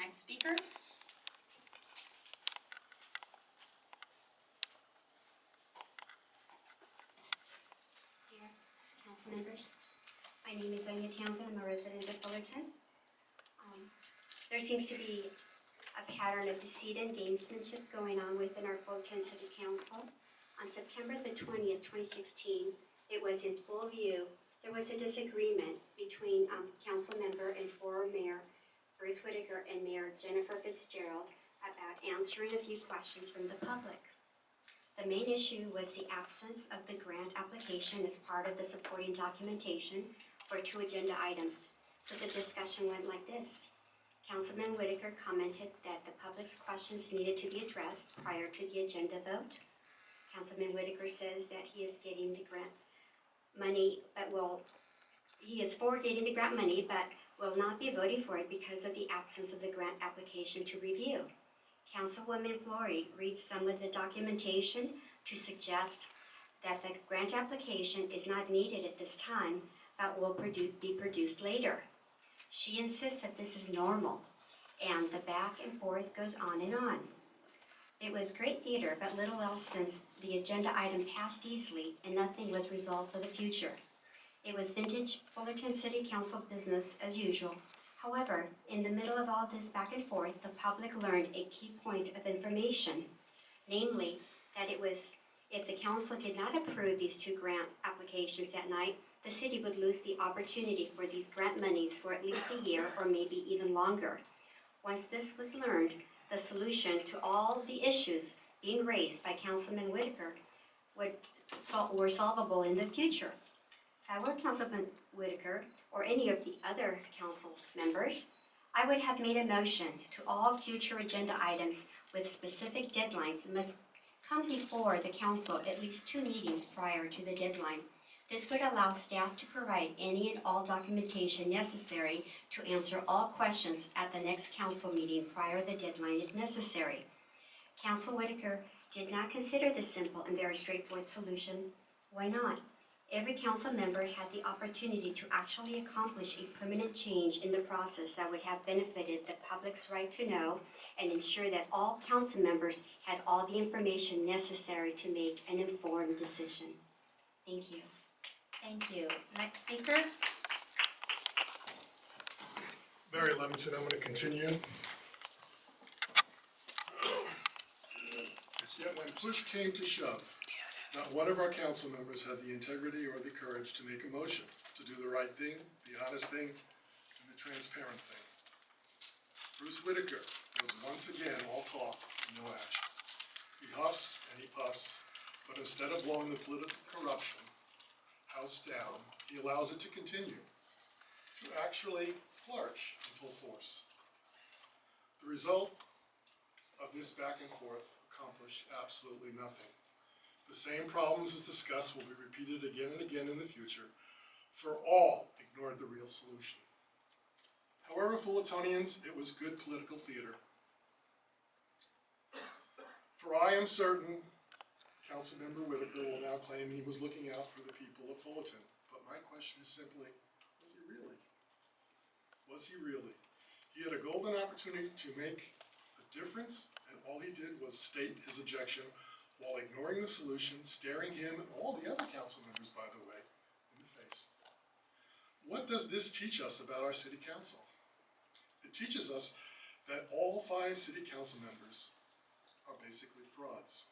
Next speaker. Dear council members, my name is Anya Townsend. I'm a resident of Fullerton. There seems to be a pattern of deceit and gamesmanship going on within our Fullerton City Council. On September the 20th, 2016, it was in full view. There was a disagreement between council member and former mayor Bruce Whitaker and Mayor Jennifer Fitzgerald about answering a few questions from the public. The main issue was the absence of the grant application as part of the supporting documentation for 2 agenda items. So the discussion went like this. Councilman Whitaker commented that the public's questions needed to be addressed prior to the agenda vote. Councilman Whitaker says that he is getting the grant money, he is for getting the grant money, but will not be voting for it because of the absence of the grant application to review. Councilwoman Flory reads some of the documentation to suggest that the grant application is not needed at this time, but will be produced later. She insists that this is normal, and the back and forth goes on and on. It was great theater, but little else since the agenda item passed easily and nothing was resolved for the future. It was vintage Fullerton City Council business as usual. However, in the middle of all this back and forth, the public learned a key point of information, namely that if the council did not approve these 2 grant applications that night, the city would lose the opportunity for these grant monies for at least a year or maybe even longer. Once this was learned, the solution to all the issues being raised by Councilman Whitaker were solvable in the future. If I were Councilman Whitaker or any of the other council members, I would have made a motion to all future agenda items with specific deadlines must come before the council at least 2 meetings prior to the deadline. This would allow staff to provide any and all documentation necessary to answer all questions at the next council meeting prior to the deadline if necessary. Council Whitaker did not consider this simple and very straightforward solution. Why not? Every council member had the opportunity to actually accomplish a permanent change in the process that would have benefited the public's right to know and ensure that all council members had all the information necessary to make an informed decision. Thank you. Thank you. Next speaker. Barry Levinson, I'm going to continue. Yet when push came to shove, not one of our council members had the integrity or the courage to make a motion, to do the right thing, the honest thing, and the transparent thing. Bruce Whitaker was once again all talk and no action. He huffs and he puffs, but instead of blowing the political corruption house down, he allows it to continue, to actually flourish in full force. The result of this back and forth accomplished absolutely nothing. The same problems as discussed will be repeated again and again in the future, for all ignored the real solution. However, Fullertonians, it was good political theater. For I am certain Councilmember Whitaker will now claim he was looking out for the people of Fullerton. But my question is simply, was he really? Was he really? He had a golden opportunity to make a difference, and all he did was state his objection while ignoring the solution, staring him and all the other council members, by the way, in the face. What does this teach us about our city council? It teaches us that all 5 city council members are basically frauds.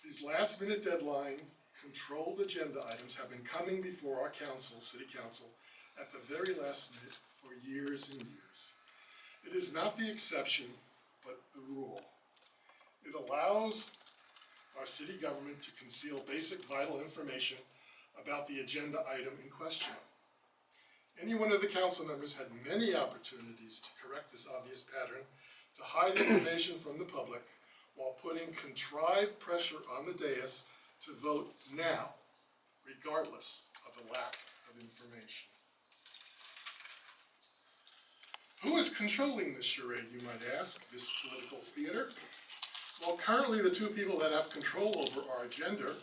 These last-minute deadline controlled agenda items have been coming before our council, city council, at the very last minute for years and years. It is not the exception, but the rule. It allows our city government to conceal basic vital information about the agenda item in question. Any one of the council members had many opportunities to correct this obvious pattern, to hide information from the public, while putting contrived pressure on the dais to vote now, regardless of the lack of information. Who is controlling this charade, you might ask, this political theater? Well, currently the 2 people that have control over our agenda,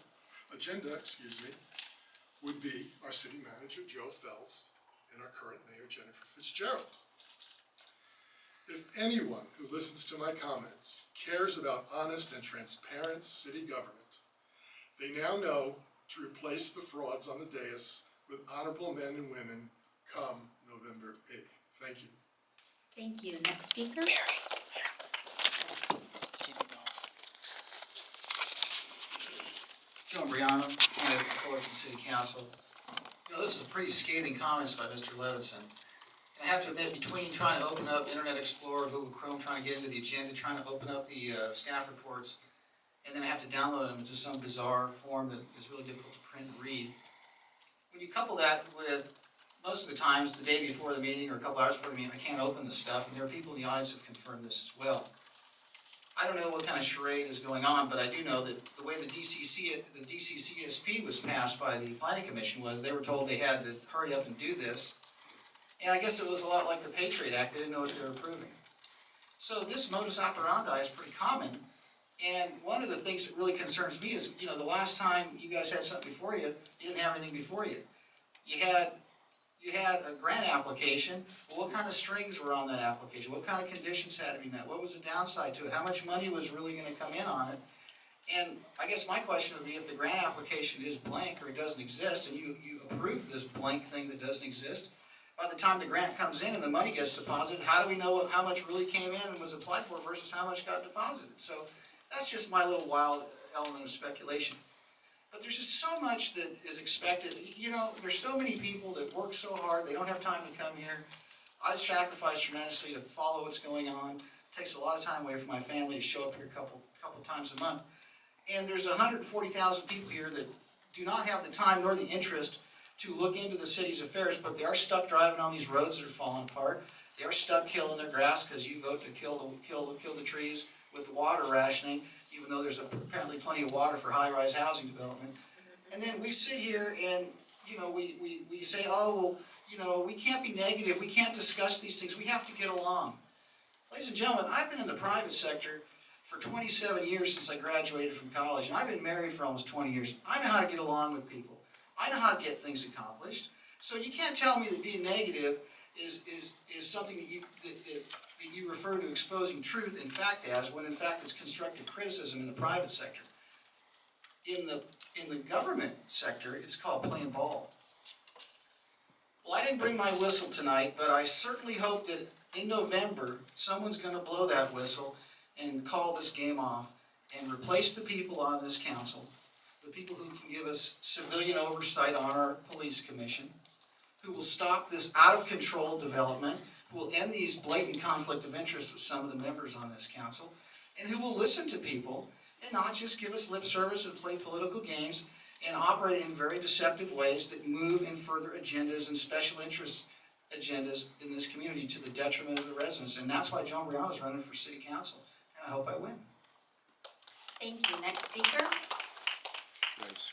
would be our city manager, Joe Fells, and our current mayor, Jennifer Fitzgerald. If anyone who listens to my comments cares about honest and transparent city government, they now know to replace the frauds on the dais with honorable men and women come November 8th. Thank you. Thank you. Next speaker? Joe Imbriano, candidate for Fullerton City Council. You know, this is pretty scathing comments by Mr. Levinson. And I have to admit, between trying to open up Internet Explorer, Google Chrome, trying to get into the agenda, trying to open up the staff reports, and then I have to download them into some bizarre form that is really difficult to print and read. When you couple that with, most of the times, the day before the meeting or a couple hours before the meeting, I can't open the stuff, and there are people in the audience who have confirmed this as well. I don't know what kind of charade is going on, but I do know that the way the DCCSP was passed by the Planning Commission was they were told they had to hurry up and do this. And I guess it was a lot like the Patriot Act, they didn't know what they were approving. So this modus operandi is pretty common, and one of the things that really concerns me is, you know, the last time you guys had something before you, you didn't have anything before you. You had a grant application. Well, what kind of strings were on that application? What kind of conditions had to be met? What was the downside to it? How much money was really going to come in on it? And I guess my question would be, if the grant application is blank or it doesn't exist, and you approve this blank thing that doesn't exist, by the time the grant comes in and the money gets deposited, how do we know how much really came in and was applied for versus how much got deposited? So that's just my little wild element of speculation. But there's just so much that is expected. You know, there's so many people that work so hard, they don't have time to come here. I sacrifice tremendously to follow what's going on. It takes a lot of time away from my family to show up here a couple times a month. And there's 140,000 people here that do not have the time nor the interest to look into the city's affairs, but they are stuck driving on these roads that are falling apart. They are stuck killing their grass because you vote to kill the trees with the water rationing, even though there's apparently plenty of water for high-rise housing development. And then we sit here and, you know, we say, oh, well, you know, we can't be negative, we can't discuss these things, we have to get along. Ladies and gentlemen, I've been in the private sector for 27 years since I graduated from college, and I've been married for almost 20 years. I know how to get along with people. I know how to get things accomplished. So you can't tell me that being negative is something that you refer to exposing truth in fact as, when in fact it's constructive criticism in the private sector. In the government sector, it's called playing ball. Well, I didn't bring my whistle tonight, but I certainly hope that in November, someone's going to blow that whistle and call this game off and replace the people on this council, the people who can give us civilian oversight on our police commission, who will stop this out-of-control development, who will end these blatant conflict of interest with some of the members on this council, and who will listen to people and not just give us lip service and play political games and operate in very deceptive ways that move in further agendas and special interest agendas in this community to the detriment of the residents. And that's why Joe Imbriano is running for city council, and I hope I win. Thank you. Next speaker? Nice.